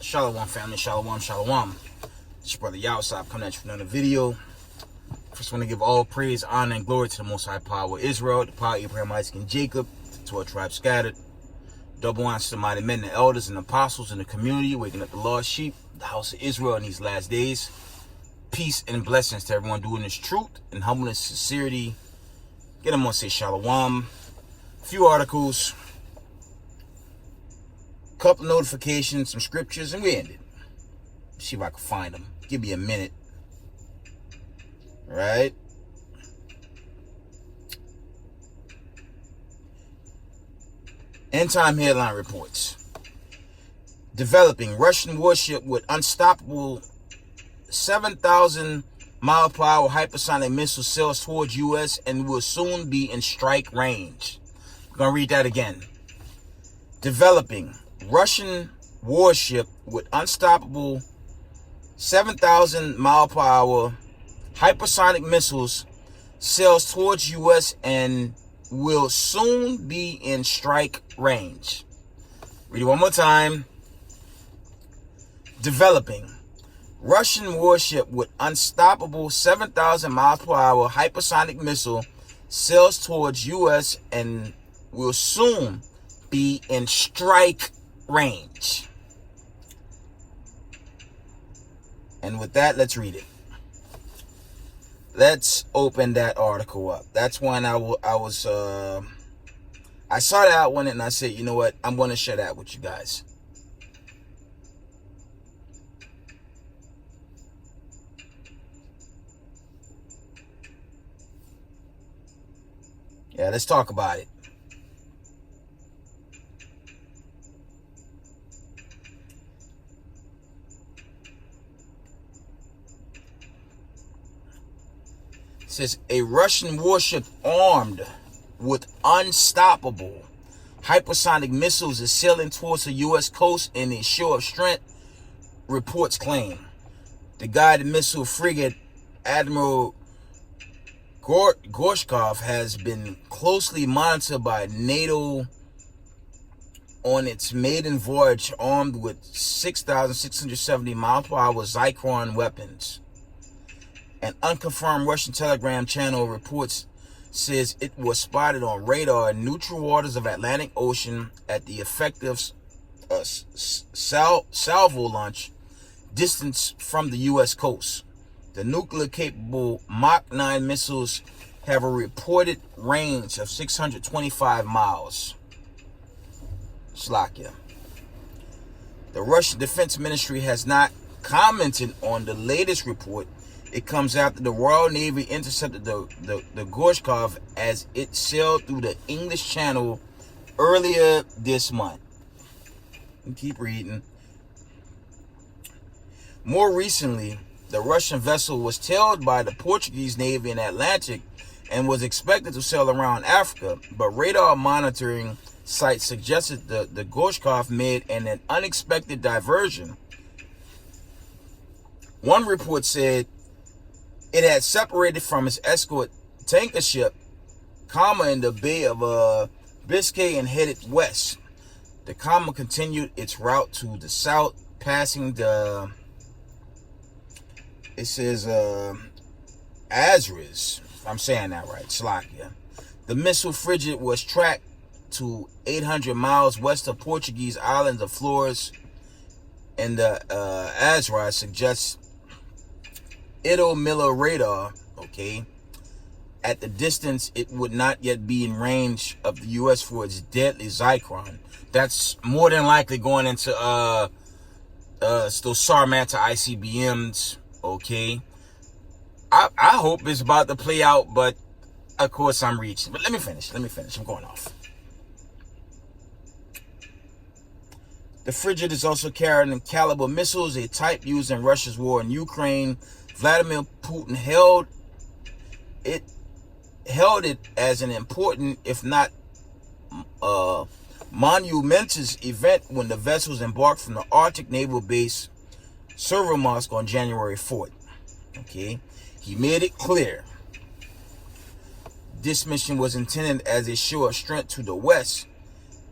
Shalom family, shalom, shalom. It's your brother Yawsop coming at you with another video. First, want to give all praise, honor, and glory to the Most High Power of Israel, the power of Abraham, Isaac, and Jacob, the 12 tribes scattered. Double honors to the mighty men, the elders, and apostles in the community, waking up the lost sheep, the house of Israel in these last days. Peace and blessings to everyone doing this truth and humbleness, sincerity. Get them on say shalom. A few articles, couple notifications, some scriptures, and we ended. See if I can find them. Give me a minute. All right. End time headline reports. Developing Russian warship with unstoppable 7,000 mile per hour hypersonic missile sails towards U.S. and will soon be in strike range. I'm going to read that again. Developing Russian warship with unstoppable 7,000 mile per hour hypersonic missiles sails towards U.S. and will soon be in strike range. Read it one more time. Developing Russian warship with unstoppable 7,000 miles per hour hypersonic missile sails towards U.S. and will soon be in strike range. And with that, let's read it. Let's open that article up. That's one I saw that one and I said, you know what? I'm going to share that with you guys. Yeah, let's talk about it. It says a Russian warship armed with unstoppable hypersonic missiles is sailing towards the U.S. coast in a show of strength, reports claim. The guided missile frigate Admiral Gorshkov has been closely monitored by NATO on its maiden voyage, armed with 6,670 mile per hour Zyklon weapons. An unconfirmed Russian Telegram channel reports says it was spotted on radar in neutral waters of Atlantic Ocean at the effective salvo launch distance from the U.S. coast. The nuclear-capable Mach 9 missiles have a reported range of 625 miles. Slovakia. The Russian Defense Ministry has not commented on the latest report. It comes after the Royal Navy intercepted the Gorshkov as it sailed through the English Channel earlier this month. And keep reading. More recently, the Russian vessel was tailed by the Portuguese Navy in the Atlantic and was expected to sail around Africa, but radar monitoring sites suggested the Gorshkov made an unexpected diversion. One report said it had separated from its escort tanker ship, in the Bay of Biscay and headed west. The Comma continued its route to the south, passing the Azores, if I'm saying that right, Slovakia. The missile frigate was tracked to 800 miles west of Portuguese islands of Flores, and the Azores suggests Miller radar, okay. At the distance, it would not yet be in range of the U.S. for its deadly Zyklon. That's more than likely going into those Sarmata ICBMs. Okay, I hope it's about to play out, but of course I'm reaching. But let me finish. I'm going off. The frigate is also carrying caliber missiles, a type used in Russia's war in Ukraine. Vladimir Putin held it as an important, if not monumentous event when the vessels embarked from the Arctic naval base Severomorsk on January 4th. Okay, he made it clear this mission was intended as a show of strength to the West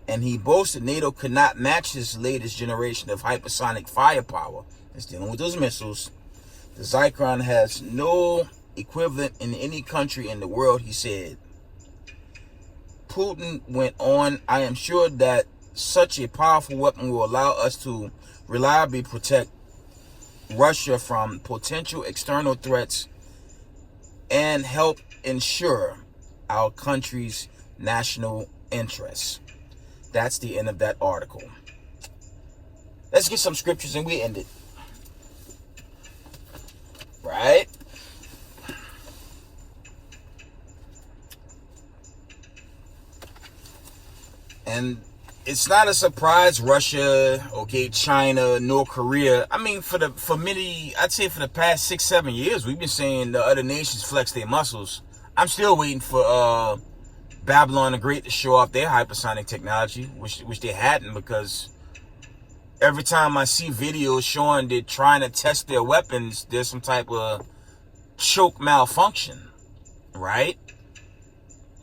and he boasted NATO could not match his latest generation of hypersonic firepower. It's dealing with those missiles. The Zyklon has no equivalent in any country in the world, he said. Putin went on, I am sure that such a powerful weapon will allow us to reliably protect Russia from potential external threats and help ensure our country's national interests. That's the end of that article. Let's get some scriptures and we end it. Right? And it's not a surprise Russia, okay, China, North Korea. I mean, for the past 6-7 years, we've been seeing the other nations flex their muscles. I'm still waiting for Babylon the Great to show off their hypersonic technology, which they hadn't, because every time I see videos showing they're trying to test their weapons, there's some type of choke malfunction, right?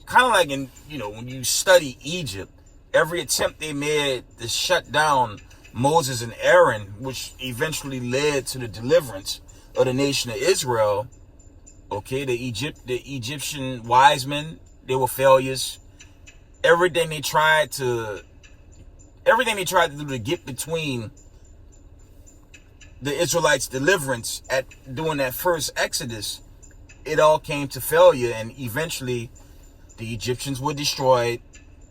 Kind of like when you study Egypt, every attempt they made to shut down Moses and Aaron, which eventually led to the deliverance of the nation of Israel. Okay, the Egyptian wise men, they were failures. Everything they tried to do to get between the Israelites' deliverance during that first Exodus, it all came to failure, and eventually the Egyptians were destroyed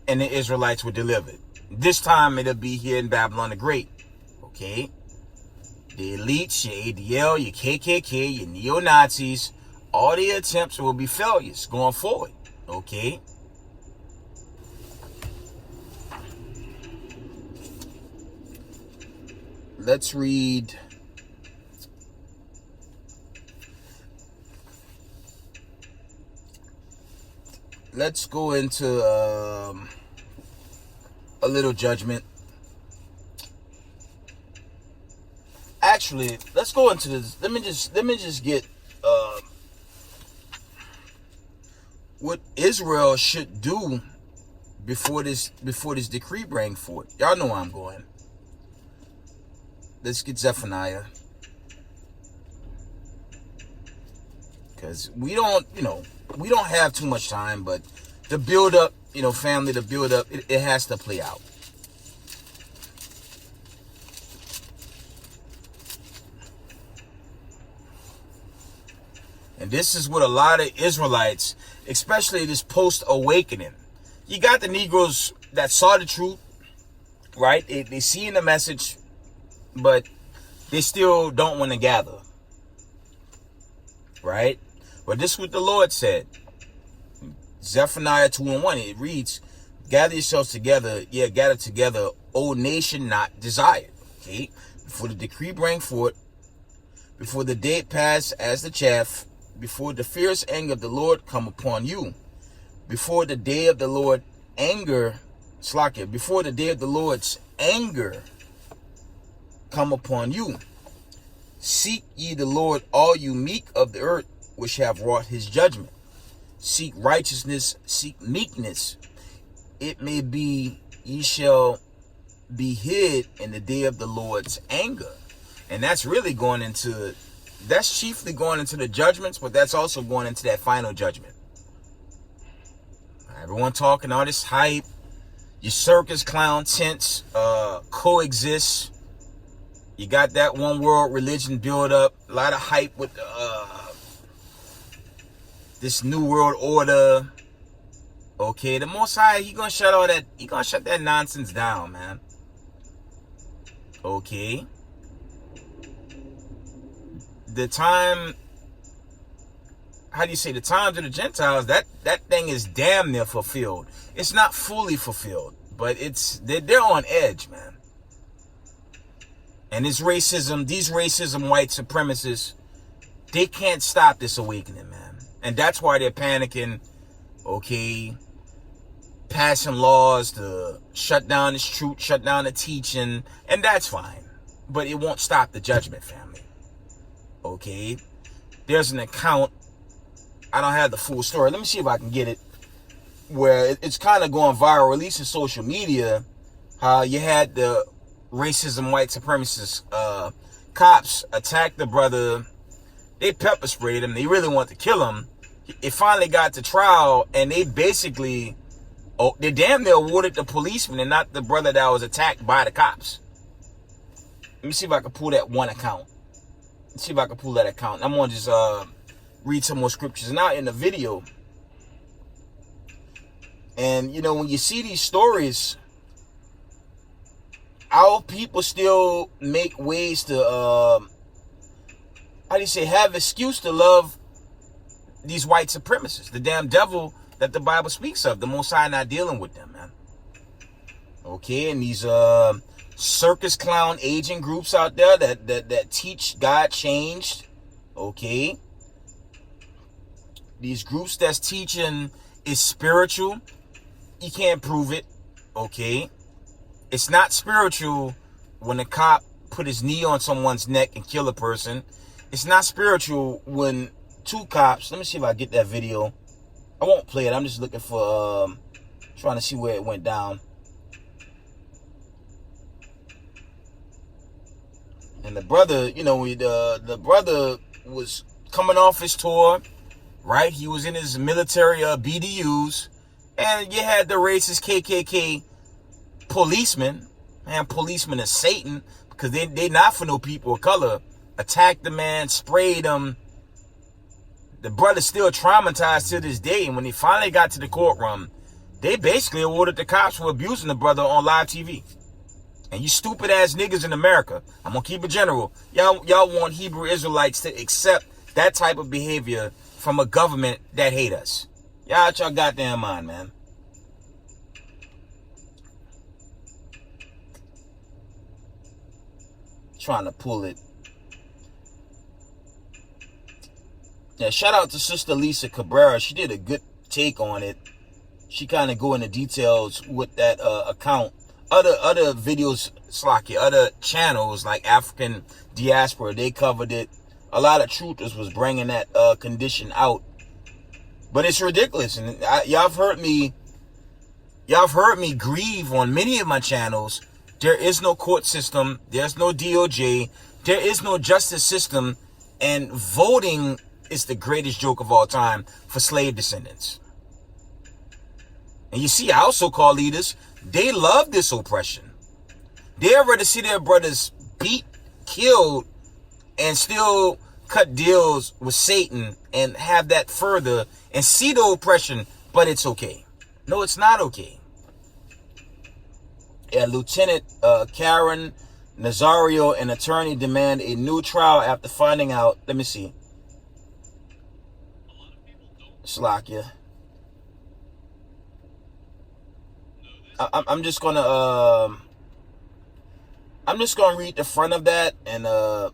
and the Israelites were delivered. This time it'll be here in Babylon the Great. Okay? The elites, your ADL, your KKK, your neo-Nazis, all the attempts will be failures going forward. Okay? Let's read. Let's go into a little judgment. Actually, let's go into this. Let me just get what Israel should do before this decree bring forth. Y'all know where I'm going. Let's get Zephaniah, because we don't have too much time, but the build up, family, the build up, it has to play out. And this is what a lot of Israelites, especially this post-awakening, you got the Negroes that saw the truth, right? They see in the message, but they still don't want to gather, right? But this is what the Lord said. Zephaniah 2:1, it reads, gather yourselves together, gather together, O nation not desired. Okay? Before the decree bring forth, before the day pass as the chaff, before the fierce anger of the Lord come upon you, before the day of the Lord before the day of the Lord's anger come upon you. Seek ye the Lord, all you meek of the earth, which have wrought his judgment. Seek righteousness, seek meekness. It may be ye shall be hid in the day of the Lord's anger. And that's chiefly going into the judgments, but that's also going into that final judgment. Everyone talking all this hype, your circus clown tents coexist. You got that one world religion build up, a lot of hype with this new world order. Okay, the Most High, he gonna shut that nonsense down, man. Okay. The times of the Gentiles, that thing is damn near fulfilled. It's not fully fulfilled, but they're on edge, man. And these racism, white supremacists, they can't stop this awakening, man. And that's why they're panicking, okay, passing laws to shut down this truth, shut down the teaching, and that's fine. But it won't stop the judgment, family. Okay? There's an account, I don't have the full story. Let me see if I can get it, where it's kind of going viral, at least in social media, How you had the racism, white supremacist cops attack the brother. They pepper sprayed him. They really wanted to kill him. It finally got to trial, and they basically, they damn near awarded the policeman and not the brother that was attacked by the cops. Let me see if I can pull that one account. Let's see if I can pull that account. I'm gonna just read some more scriptures now in the video. And you know, when you see these stories, our people still make ways to how do you say, have excuse to love these white supremacists, the damn devil that the Bible speaks of. The Most High not dealing with them, man. Okay, and these circus clown agent groups out there that teach God changed. Okay, these groups that's teaching is spiritual. You can't prove it. Okay, it's not spiritual when a cop put his knee on someone's neck and kill a person. It's not spiritual when two cops, let me see if I get that video. I won't play it. I'm just looking for trying to see where it went down. And the brother, you know, the brother was coming off his tour, right? He was in his military BDUs, and you had the racist KKK policemen, and policemen are Satan, because they not for no people of color, attacked the man, sprayed him. The brother's still traumatized to this day, and when he finally got to the courtroom, they basically awarded the cops for abusing the brother on live TV. And you stupid ass niggas in America, I'm gonna keep it general, y'all want Hebrew Israelites to accept that type of behavior from a government that hate us. Y'all out y'all goddamn mind, man. Trying to pull it. Yeah, shout out to Sister Lisa Cabrera. She did a good take on it. She kind of go into details with that account. Other videos, other channels like African Diaspora, they covered it. A lot of truthers was bringing that condition out. But it's ridiculous. And y'all have heard me grieve on many of my channels. There is no court system. There's no DOJ. There is no justice system. And voting is the greatest joke of all time for slave descendants. And you see our so-called leaders, they love this oppression. They're ready to see their brothers beat, killed, and still cut deals with Satan and have that further and see the oppression, but it's okay. No, it's not okay. Yeah, Lieutenant Karen Nazario, an attorney, demand a new trial after finding out. Let me see. Slakia. I'm just gonna read the front of that, and I'm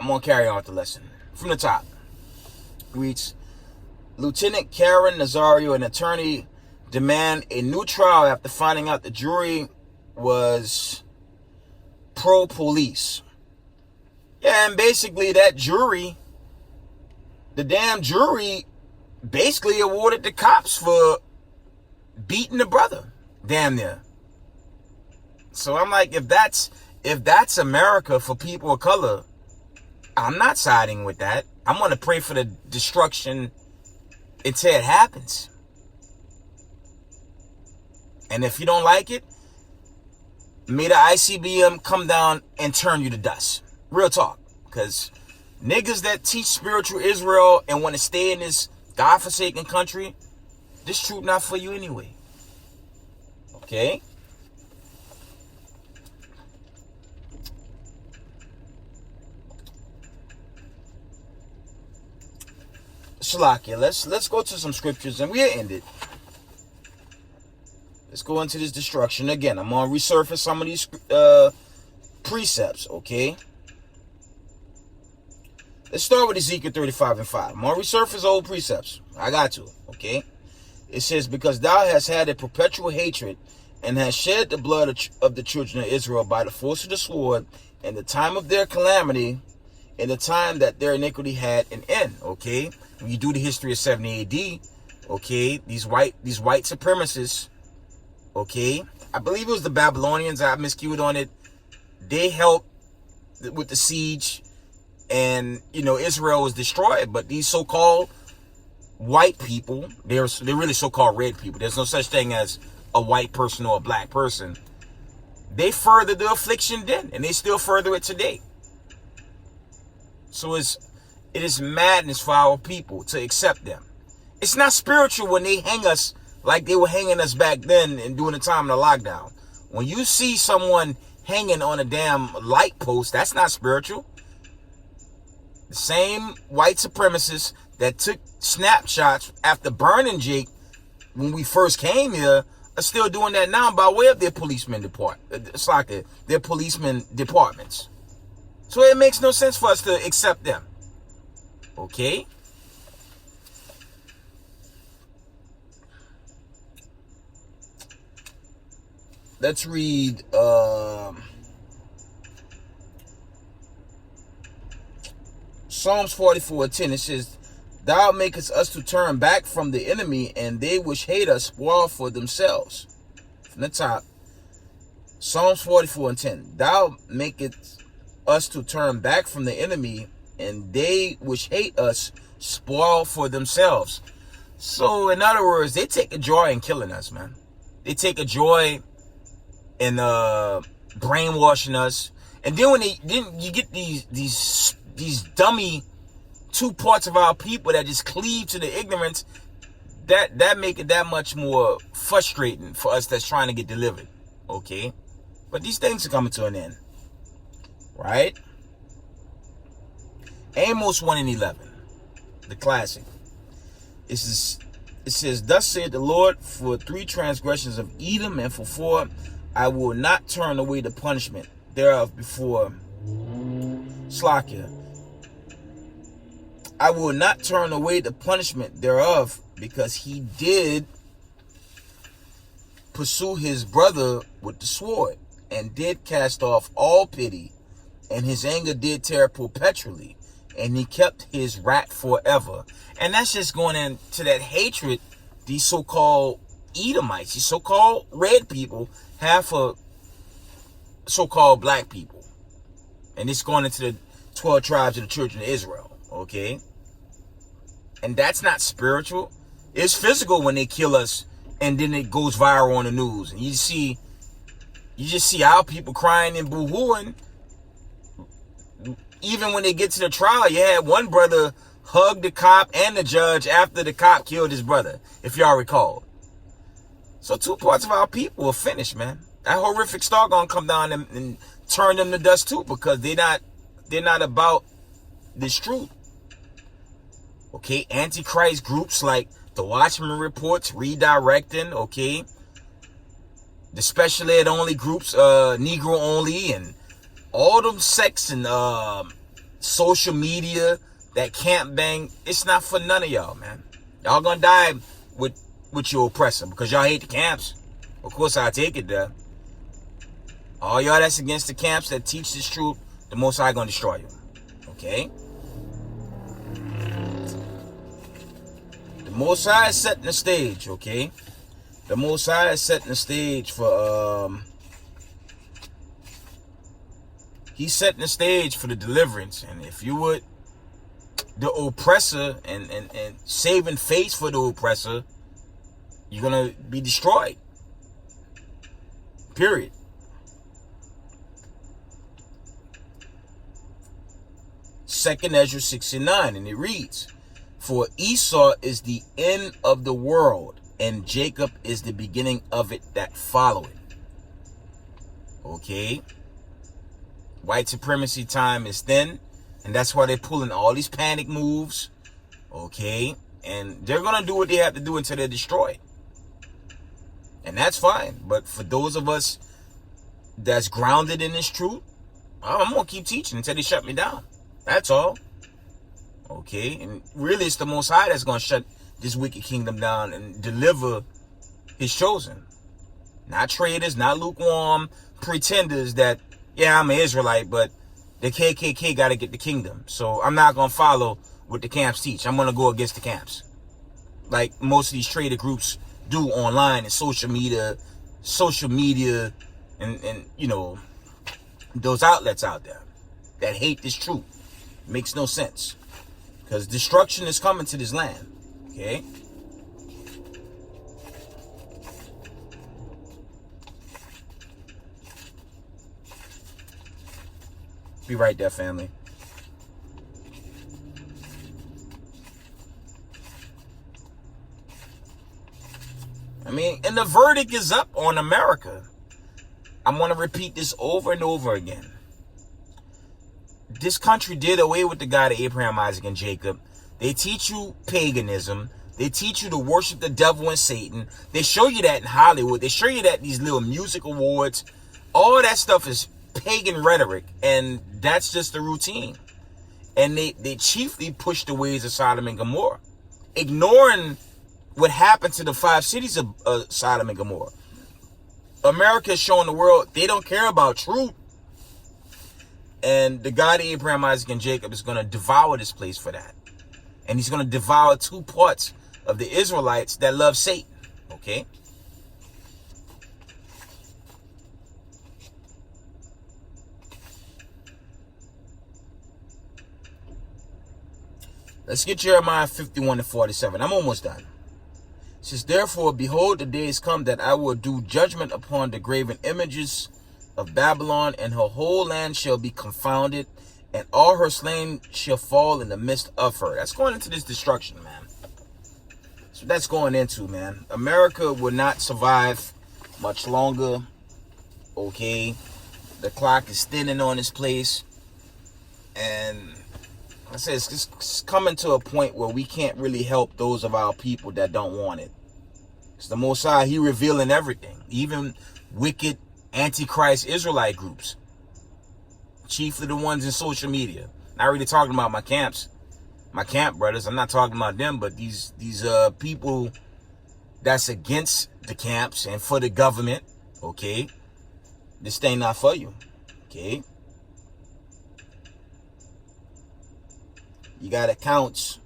gonna carry on with the lesson from the top. Reads, Lieutenant Karen Nazario, an attorney, demand a new trial after finding out the jury was pro-police. Yeah, and basically that jury, the damn jury, basically awarded the cops for beating the brother, damn near. So I'm like, if that's America for people of color, I'm not siding with that. I'm gonna pray for the destruction until it happens. And if you don't like it, may the ICBM come down and turn you to dust. Real talk. Because niggas that teach spiritual Israel and want to stay in this godforsaken country, this truth not for you anyway. Okay? Shalakia, let's go to some scriptures and we'll end it. Let's go into this destruction again. I'm gonna resurface some of these precepts, okay? Let's start with Ezekiel 35:5. I'm gonna resurface old precepts. I got to, okay? It says, because thou hast had a perpetual hatred and hast shed the blood of the children of Israel by the force of the sword in the time of their calamity, in the time that their iniquity had an end, okay? When you do the history of 70 AD, okay, these white supremacists, Okay, I believe it was the Babylonians. I miscued on it. They helped with the siege, and Israel was destroyed. But these so-called white people, they're really so-called red people. There's no such thing as a white person or a black person. They furthered the affliction then, and they still further it today. So it is madness for our people to accept them. It's not spiritual when they hang us like they were hanging us back then and during the time of the lockdown. When you see someone hanging on a damn light post, that's not spiritual. The same white supremacists that took snapshots after burning Jake when we first came here are still doing that now by way of their policemen it's like their policemen departments. So it makes no sense for us to accept them. Okay? Let's read Psalms 44:10. It says, Thou makest us to turn back from the enemy, and they which hate us spoil for themselves. From the top, Psalms 44:10. Thou makest us to turn back from the enemy, and they which hate us spoil for themselves. So, in other words, they take a joy in killing us, man. They take a joy in brainwashing us. And then you get these dummy 2 parts of our people that just cleave to the ignorance, that make it that much more frustrating for us that's trying to get delivered. Okay? But these things are coming to an end. Right? Amos 1:11. The classic. It says, Thus saith the Lord, for 3 transgressions of Edom, and for 4, I will not turn away the punishment thereof before Slakia. I will not turn away the punishment thereof, because he did pursue his brother with the sword, and did cast off all pity, and his anger did tear perpetually, and he kept his wrath forever. And that's just going into that hatred these so-called Edomites, these so-called red people, have for so-called black people. And it's going into the 12 tribes of the children of Israel. Okay? And that's not spiritual. It's physical when they kill us and then it goes viral on the news. And you just see our people crying and boo-hooing. Even when they get to the trial, you had one brother hug the cop and the judge after the cop killed his brother, if y'all recall. So 2 parts of our people are finished, man. That horrific star gonna come down and turn them to dust too, because they're not about this truth. Okay, Antichrist groups like the Watchman Reports, redirecting, okay, the special ed only groups, Negro only, and all them sects and social media that can't bang. It's not for none of y'all, man. Y'all gonna die with your oppressor because y'all hate the camps. Of course, I take it there. All y'all that's against the camps that teach this truth, the Most High gonna destroy you. Okay? The Most High is setting the stage, okay? The Most High is setting the stage for He's setting the stage for the deliverance. And if you would, the oppressor and saving face for the oppressor, you're going to be destroyed. Period. Second Ezra 6:9, and it reads, For Esau is the end of the world, and Jacob is the beginning of it that followeth. Okay? White supremacy time is thin, and that's why they're pulling all these panic moves. Okay? And they're going to do what they have to do until they're destroyed. And that's fine. But for those of us that's grounded in this truth, I'm going to keep teaching until they shut me down. That's all. Okay? And really, it's the Most High that's going to shut this wicked kingdom down and deliver his chosen. Not traitors, not lukewarm pretenders that, yeah, I'm an Israelite, but the KKK got to get the kingdom. So I'm not going to follow what the camps teach. I'm going to go against the camps. Like most of these traitor groups do online and social media social media and you know, those outlets out there that hate this truth. It makes no sense. Because destruction is coming to this land. Okay? Be right there, family. I mean, and the verdict is up on America. I'm going to repeat this over and over again. This country did away with the God of Abraham, Isaac, and Jacob. They teach you paganism. They teach you to worship the devil and Satan. They show you that in Hollywood. They show you that in these little music awards. All that stuff is pagan rhetoric, and that's just the routine. And they chiefly push the ways of Sodom and Gomorrah, ignoring what happened to the 5 cities of Sodom and Gomorrah. America is showing the world they don't care about truth. And the God of Abraham, Isaac, and Jacob is going to devour this place for that. And he's going to devour 2 parts of the Israelites that love Satan. Okay? Let's get Jeremiah 51-47. I'm almost done. It says, therefore, behold, the days come that I will do judgment upon the graven images of Babylon, and her whole land shall be confounded, and all her slain shall fall in the midst of her. That's going into this destruction, man. So that's going into, man. America will not survive much longer. Okay? The clock is thinning on this place. And like I said, it's coming to a point where we can't really help those of our people that don't want it. It's the Most High, he revealing everything. Even wicked Antichrist Israelite groups. Chiefly the ones in social media. Not really talking about my camps. My camp brothers. I'm not talking about them, but these people that's against the camps and for the government. Okay? This thing not for you. Okay? You got accounts.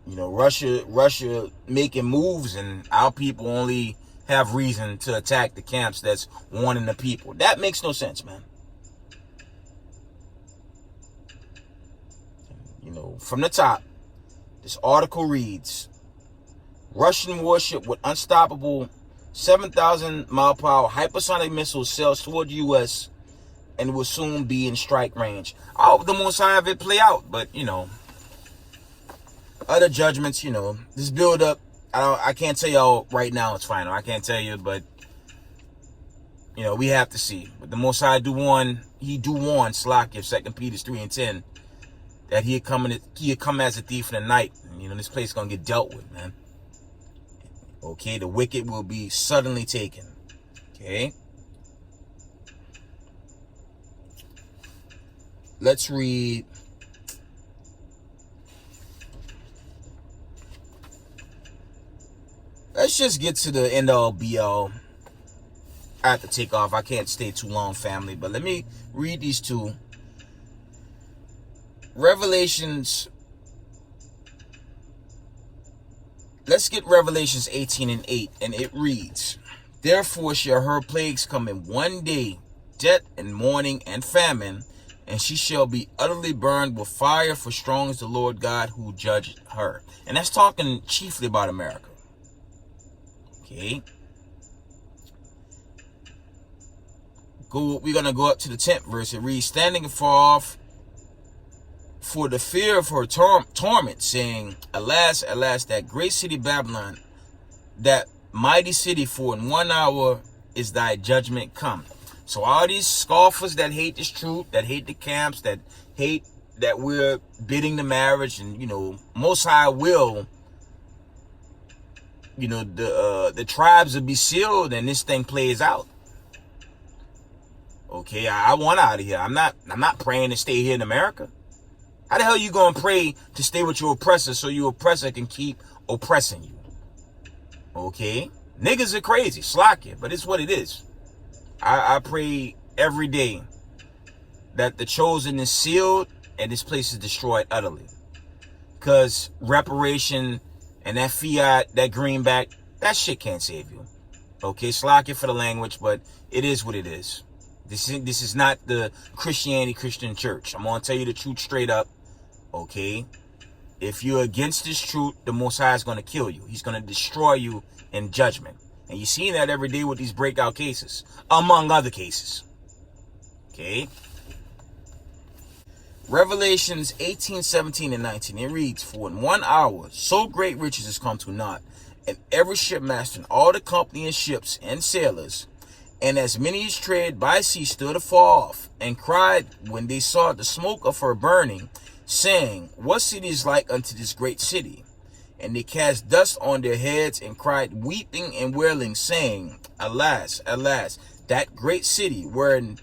You know, Russia making moves, and our people only have reason to attack the camps that's warning the people. That makes no sense, man. You know, from the top, this article reads, Russian warship with unstoppable 7,000 mile per hour hypersonic missiles sails toward the U.S. and will soon be in strike range. I hope the Most High of it play out, but, you know, other judgments, you know, this build up, I can't tell y'all right now it's final. I can't tell you, but, you know, we have to see. But the Most High do warn, Slack, 2 Peter 3:10, that he'd come as a thief in the night. And, you know, this place is going to get dealt with, man. Okay, the wicked will be suddenly taken. Okay. Let's read. Let's just get to the end all be all. I have to take off. I can't stay too long, family. But let me read these 2. Revelations. Let's get Revelations 18:8. And it reads, therefore shall her plagues come in one day, death and mourning and famine, and she shall be utterly burned with fire, for strong is the Lord God who judged her. And that's talking chiefly about America. Okay. We're going to go up to the 10th verse. It reads, standing afar off for the fear of her torment, saying, alas, alas, that great city Babylon, that mighty city, for in 1 hour is thy judgment come. So all these scoffers that hate this truth, that hate the camps, that hate that we're bidding the marriage, and, you know, Most High will, you know, the tribes will be sealed and this thing plays out. Okay, I want out of here. I'm not praying to stay here in America. How the hell you gonna pray to stay with your oppressor so your oppressor can keep oppressing you? Okay, niggas are crazy, slack it, but it's what it is. I pray every day that the chosen is sealed and this place is destroyed utterly. Because reparation and that fiat, that greenback, That shit can't save you. Okay, slack it for the language, but it is what it is. This is not the Christian church. I'm gonna tell you the truth straight up. Okay, if you're against this truth, the Most High is gonna kill you. He's gonna destroy you in judgment. And you're seeing that every day with these breakout cases, among other cases. Okay. Revelations 18, 17, and 19. It reads, "For in 1 hour, so great riches has come to naught, and every shipmaster and all the company and ships and sailors, and as many as trade by sea stood afar off, and cried when they saw the smoke of her burning, saying, What city is like unto this great city? And they cast dust on their heads and cried, weeping and wailing, saying, Alas, alas, that great city wherein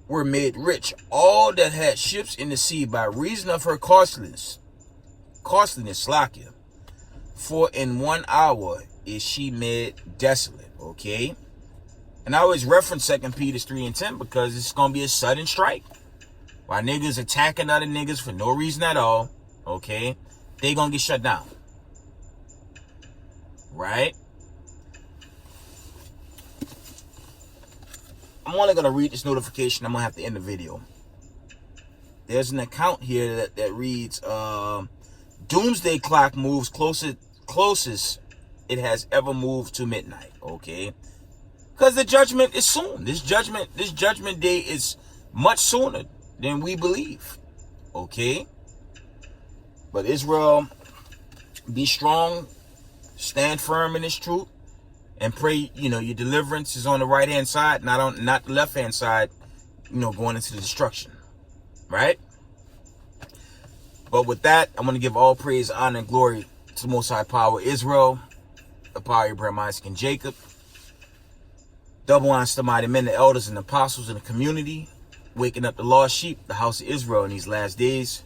were made rich all that had ships in the sea by reason of her costliness, slakia. For in 1 hour is she made desolate." Okay. And I always reference 2 Peter 3 and 10 because it's going to be a sudden strike. While niggas attacking other niggas for no reason at all, okay, they going to get shut down. Right? I'm only going to read this notification. I'm going to have to end the video. There's an account here that reads, Doomsday Clock moves closest it has ever moved to midnight. Okay? Because the judgment is soon. This judgment day is much sooner than we believe. Okay? But Israel, be strong, stand firm in this truth, and pray, your deliverance is on the right-hand side, not the left-hand side, going into the destruction. Right? But with that, I'm going to give all praise, honor, and glory to the Most High Power, Israel, the power of Abraham, Isaac, and Jacob. Double honors to mighty men, the elders, and apostles in the community, waking up the lost sheep, the house of Israel in these last days.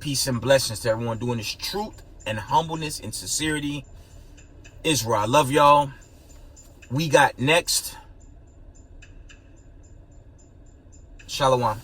Peace and blessings to everyone doing this truth and humbleness and sincerity. Israel, I love y'all. We got next. Shalom.